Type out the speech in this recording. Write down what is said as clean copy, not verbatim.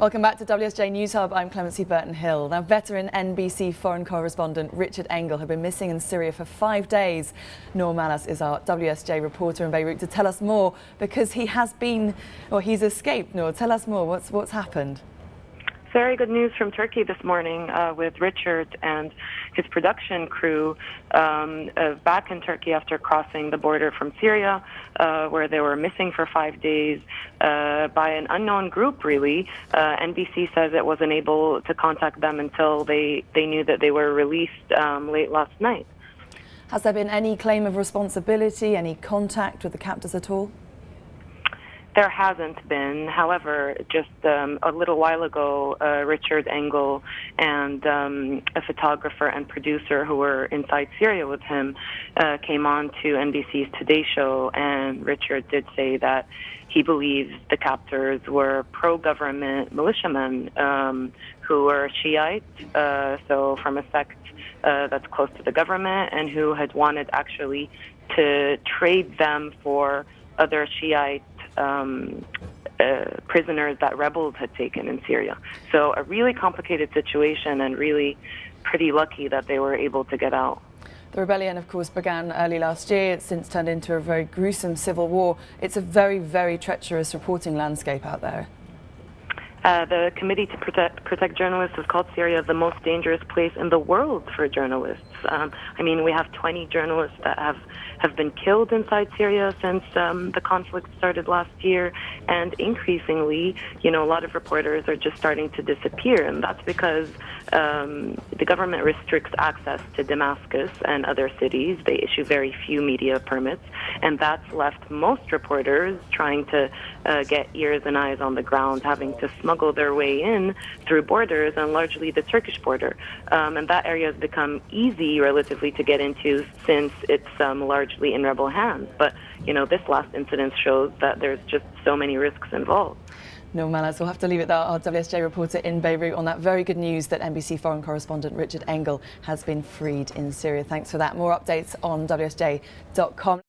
Welcome back to WSJ News Hub. I'm Clemency Burton-Hill. Now, veteran NBC foreign correspondent Richard Engel had been missing in Syria for 5 days. Nour is our WSJ reporter in Beirut to tell us more, because he has been, or he's escaped. Nour, tell us more. What's happened? Very good news from Turkey this morning with Richard and his production crew back in Turkey after crossing the border from Syria, where they were missing for 5 days by an unknown group, really. NBC says it wasn't able to contact them until they knew that they were released late last night. Has there been any claim of responsibility, any contact with the captors at all? There hasn't been. However, just a little while ago, Richard Engel and a photographer and producer who were inside Syria with him came on to NBC's Today Show, and Richard did say that he believes the captors were pro-government militiamen who were Shiite, so from a sect that's close to the government, and who had wanted actually to trade them for other Shiite prisoners that rebels had taken in Syria. So a really complicated situation, and really pretty lucky that they were able to get out. The rebellion, of course, began early last year. It's since turned into a very gruesome civil war. It's a very, very treacherous reporting landscape out there. The Committee to Protect Journalists has called Syria the most dangerous place in the world for journalists. I mean, we have 20 journalists that have been killed inside Syria since the conflict started last year, and increasingly, a lot of reporters are just starting to disappear, and that's because the government restricts access to Damascus and other cities. They issue very few media permits, and that's left most reporters trying to get ears and eyes on the ground, having to smuggle their way in through borders, and largely the Turkish border. And that area has become easy relatively to get into since it's largely in rebel hands. But, this last incident shows that there's just so many risks involved. Nour, we'll have to leave it there. Our WSJ reporter in Beirut on that very good news that NBC foreign correspondent Richard Engel has been freed in Syria. Thanks for that. More updates on WSJ.com.